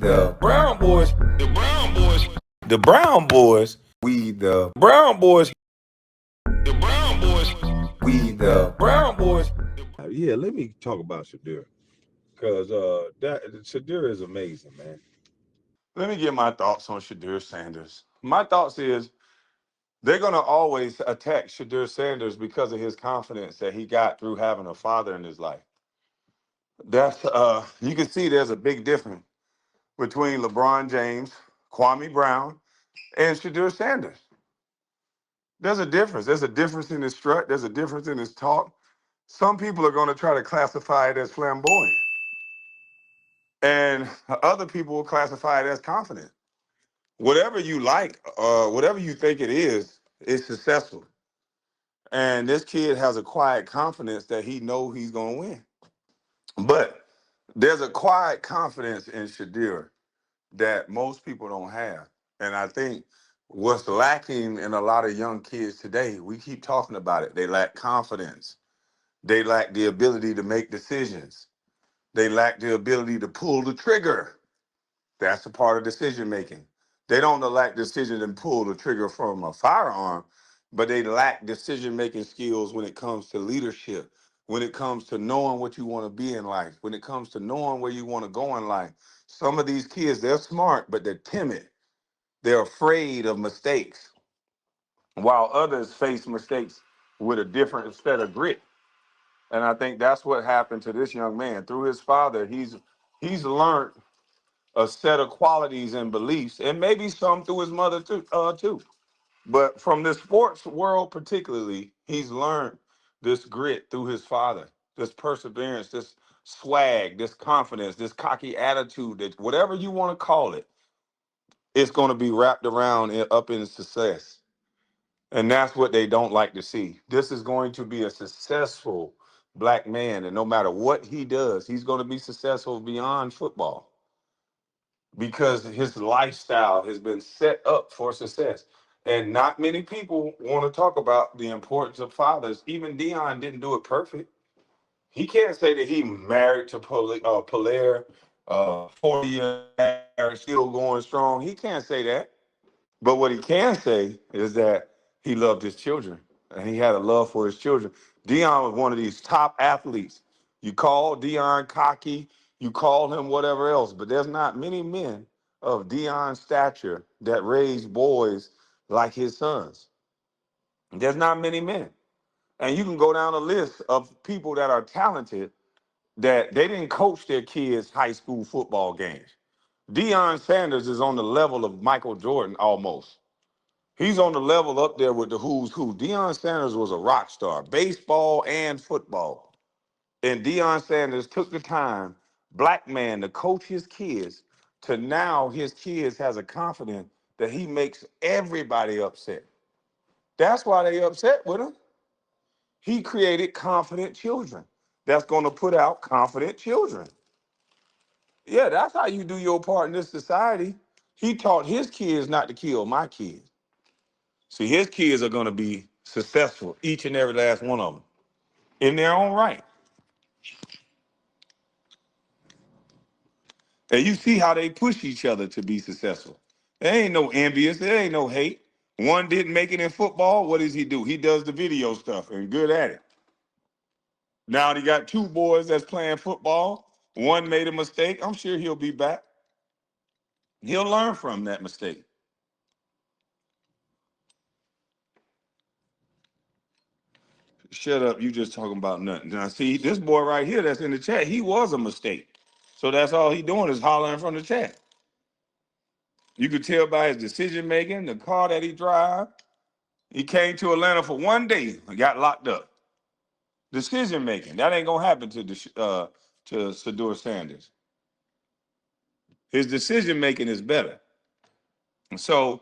the Brown boys, the Brown boys, the Brown boys, we the Brown boys, the Brown boys, we the Brown boys. Yeah, let me talk about Shedeur, because that Shedeur is amazing, man. Let me get my thoughts on Shedeur Sanders. My thoughts is they're gonna always attack Shedeur Sanders because of his confidence that he got through having a father in his life. That's you can see there's a big difference between LeBron James, Kwame Brown, and Shedeur Sanders. There's a difference. There's a difference in his strut. There's a difference in his talk. Some people are going to try to classify it as flamboyant, and other people will classify it as confident. Whatever you like, whatever you think it is successful. And this kid has a quiet confidence that he knows he's going to win. But there's a quiet confidence in Shadira that most people don't have. And I think what's lacking in a lot of young kids today, we keep talking about it. They lack confidence. They lack the ability to make decisions. They lack the ability to pull the trigger. That's a part of decision making. They don't lack decision and pull the trigger from a firearm, but they lack decision making skills when it comes to leadership, when it comes to knowing what you want to be in life, when it comes to knowing where you want to go in life. Some of these kids, they're smart, but they're timid. They're afraid of mistakes, while others face mistakes with a different set of grit. And I think that's what happened to this young man. Through his father, he's learned a set of qualities and beliefs, and maybe some through his mother too. But from the sports world particularly, he's learned this grit through his father, this perseverance, this swag, this confidence, this cocky attitude, that whatever you want to call it, it's going to be wrapped around up in success. And that's what they don't like to see. This is going to be a successful black man, and no matter what he does, he's going to be successful beyond football because his lifestyle has been set up for success. And not many people want to talk about the importance of fathers. Even Dion didn't do it perfect. He can't say that he married to Polaire, 40 years married, still going strong. He can't say that. But what he can say is that he loved his children and he had a love for his children. Dion was one of these top athletes. You call Dion cocky, you call him whatever else, but there's not many men of Dion's stature that raise boys like his sons. There's not many men. And you can go down a list of people that are talented that they didn't coach their kids' high school football games. Deion Sanders is on the level of Michael Jordan almost. He's on the level up there with the who's who. Deion Sanders was a rock star, baseball and football. And Deion Sanders took the time, black man, to coach his kids to now his kids has a confidence that he makes everybody upset. That's why they upset with him. He created confident children that's going to put out confident children. Yeah, that's how you do your part in this society. He taught his kids not to kill my kids. See, his kids are going to be successful, each and every last one of them, in their own right. And you see how they push each other to be successful. There ain't no envious, there ain't no hate. One didn't make it in football. What does he do? He does the video stuff and good at it. Now he got two boys that's playing football. One made a mistake. I'm sure he'll be back. He'll learn from that mistake. Shut up, you just talking about nothing. Now, see, this boy right here that's in the chat, he was a mistake. So that's all he doing is hollering from the chat. You could tell by his decision making, the car that he drive. He came to Atlanta for 1 day and got locked up. Decision making, that ain't gonna happen to Shedeur Sanders. His decision making is better. So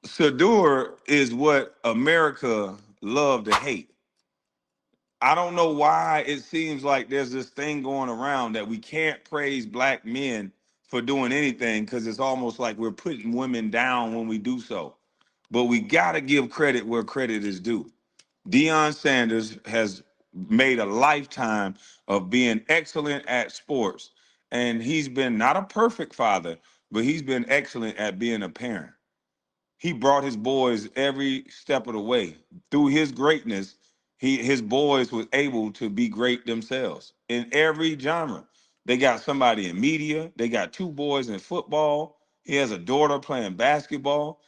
Shedeur is what America loved to hate. I don't know why it seems like there's this thing going around that we can't praise black men for doing anything because it's almost like we're putting women down when we do so. But we got to give credit where credit is due. Deion Sanders has made a lifetime of being excellent at sports And he's been not a perfect father, but he's been excellent at being a parent. He brought his boys every step of the way. Through his greatness, his boys was able to be great themselves in every genre. They got somebody in media. They got two boys in football. He has a daughter playing basketball.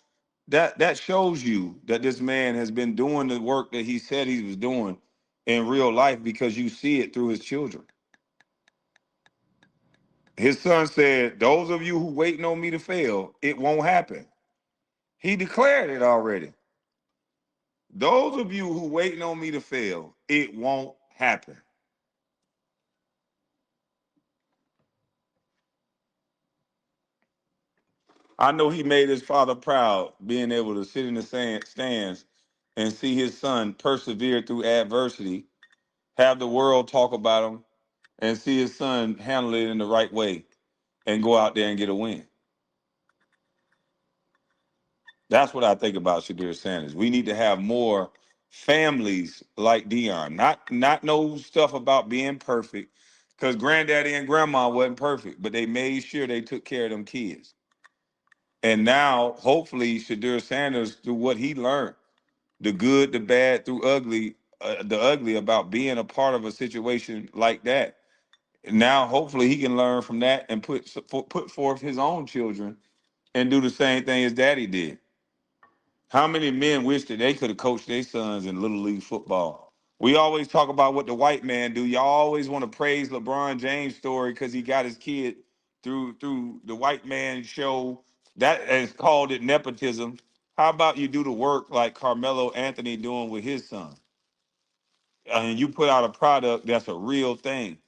That shows you that this man has been doing the work that he said he was doing in real life, because you see it through his children. His son said, "Those of you who waiting on me to fail, it won't happen." He declared it already. Those of you who waiting on me to fail, it won't happen. I know he made his father proud, being able to sit in the stands and see his son persevere through adversity, have the world talk about him, and see his son handle it in the right way and go out there and get a win. That's what I think about Shedeur Sanders. We need to have more families like Dion. Not no stuff about being perfect, because granddaddy and grandma wasn't perfect, but they made sure they took care of them kids. And now, hopefully, Shedeur Sanders, through what he learned, the good, the bad, through the ugly about being a part of a situation like that. Now, hopefully, he can learn from that and put forth his own children and do the same thing as daddy did. How many men wish that they could have coached their sons in little league football? We always talk about what the white man do. Y'all always want to praise LeBron James' story because he got his kid through the white man show. That is called it nepotism. How about you do the work like Carmelo Anthony doing with his son, and you put out a product that's a real thing?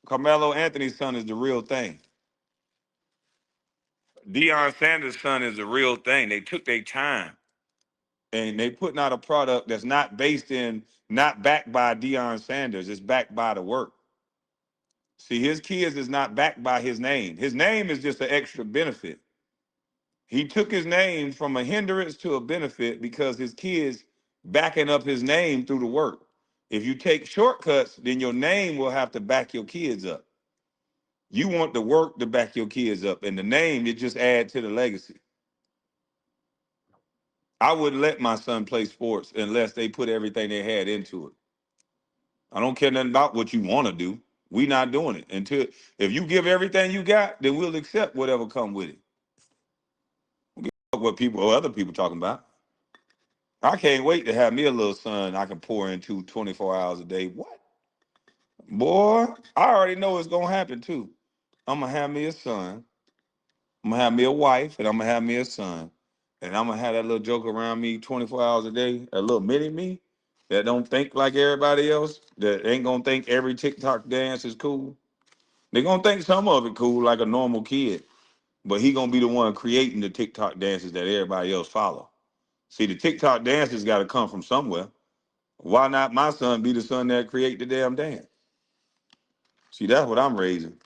Carmelo Anthony's son is the real thing. Deion Sanders' son is the real thing. They took their time and they putting out a product that's not backed by Deion Sanders. It's backed by the work. See, his kids is not backed by his name. His name is just an extra benefit. He took his name from a hindrance to a benefit because his kids backing up his name through the work. If you take shortcuts, then your name will have to back your kids up. You want the work to back your kids up, and the name, it just add to the legacy. I wouldn't let my son play sports unless they put everything they had into it. I don't care nothing about what you want to do. We not doing it until, if you give everything you got, then we'll accept whatever come with it. We give a fuck what people or other people talking about. I can't wait to have me a little son I can pour into 24 hours a day. What? Boy, I already know it's gonna happen too. I'm gonna have me a son. I'm gonna have me a wife, and I'm gonna have me a son. And I'm gonna have that little joke around me 24 hours a day, a little mini me that don't think like everybody else, that ain't gonna think every TikTok dance is cool. They're gonna think some of it cool like a normal kid, but he gonna be the one creating the TikTok dances that everybody else follow. See, the TikTok dances gotta come from somewhere. Why not my son be the son that create the damn dance? See, that's what I'm raising.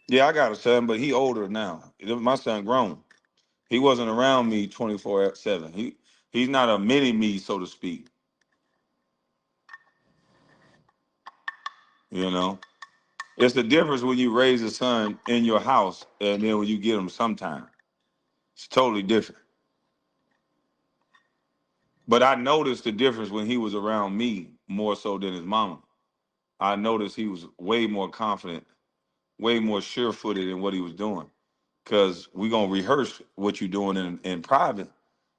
Yeah, I got a son, but he older now. My son grown. He wasn't around me 24/7. He's not a mini me, so to speak. You know, it's the difference when you raise a son in your house and then when you get him sometime. It's totally different. But I noticed the difference when he was around me more so than his mama. I noticed he was way more confident, way more sure-footed in what he was doing. Because we're gonna rehearse what you're doing in private.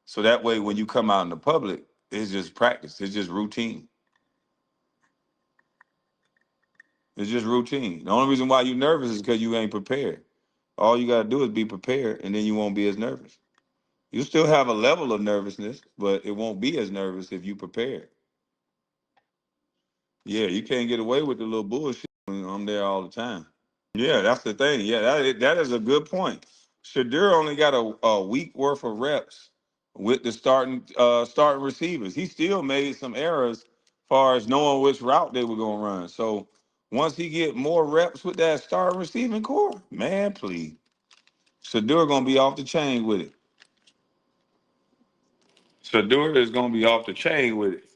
So that way when you come out in the public, it's just practice. It's just routine. It's just routine. The only reason why you're nervous is because you ain't prepared. All you gotta do is be prepared, and then you won't be as nervous. You still have a level of nervousness, but it won't be as nervous if you prepared. Yeah, you can't get away with the little bullshit when I'm there all the time. Yeah, that's the thing. Yeah, that is a good point. Shedeur only got a week worth of reps with the starting receivers. He still made some errors as far as knowing which route they were gonna run. So once he get more reps with that starting receiving core, man, please, Shedeur gonna be off the chain with it. Shedeur is gonna be off the chain with it.